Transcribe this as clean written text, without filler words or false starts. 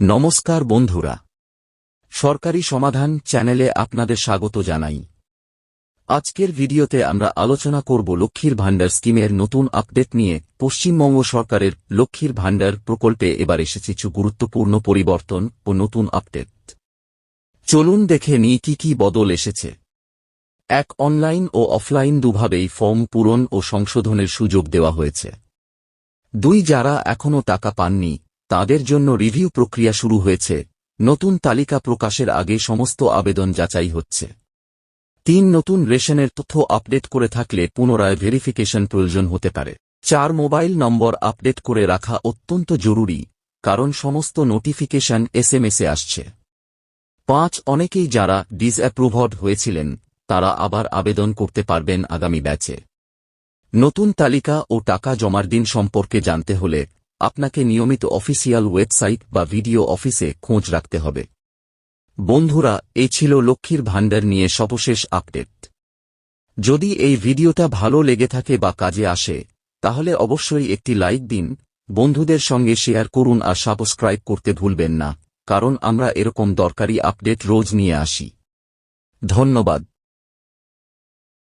নমস্কার বন্ধুরা, সরকারি সমাধান চ্যানেলে আপনাদের স্বাগত জানাই। আজকের ভিডিওতে আমরা আলোচনা করব লক্ষ্মীর ভাণ্ডার স্কিমের নতুন আপডেট নিয়ে। পশ্চিমবঙ্গ সরকারের লক্ষ্মীর ভাণ্ডার প্রকল্পে এবার এসেছে কিছু গুরুত্বপূর্ণ পরিবর্তন ও নতুন আপডেট। চলুন দেখে নিই কি কি বদল এসেছে। এক, অনলাইন ও অফলাইন দুভাবেই ফর্ম পূরণ ও সংশোধনের সুযোগ দেওয়া হয়েছে। 2, যারা এখনও টাকা পাননি তাদের জন্য রিভিউ প্রক্রিয়া শুরু হয়েছে। নতুন তালিকা প্রকাশের আগে সমস্ত আবেদন যাচাই হচ্ছে। 3, নতুন রেশনের তথ্য আপডেট করে থাকলে পুনরায় ভেরিফিকেশন প্রয়োজন হতে পারে। 4, মোবাইল নম্বর আপডেট করে রাখা অত্যন্ত জরুরি, কারণ সমস্ত নোটিফিকেশন এসএমএসে আসছে। 5, অনেকেই যারা ডিসঅ্যাপ্রুভড হয়েছিলেন তারা আবার আবেদন করতে পারবেন আগামী ব্যাচে। নতুন তালিকা ও টাকা জমার দিন সম্পর্কে জানতে হলে আপনাকে নিয়মিত অফিসিয়াল ওয়েবসাইট বা ভিডিও অফিসে খোঁজ রাখতে হবে। বন্ধুরা, এই ছিল লক্ষ্মীর ভাণ্ডার নিয়ে সর্বশেষ আপডেট। যদি এই ভিডিওটা ভালো লেগে থাকে বা কাজে আসে তাহলে অবশ্যই একটি লাইক দিন, বন্ধুদের সঙ্গে শেয়ার করুন আর সাবস্ক্রাইব করতে ভুলবেন না, কারণ আমরা এরকম দরকারি আপডেট রোজ নিয়ে আসি। ধন্যবাদ।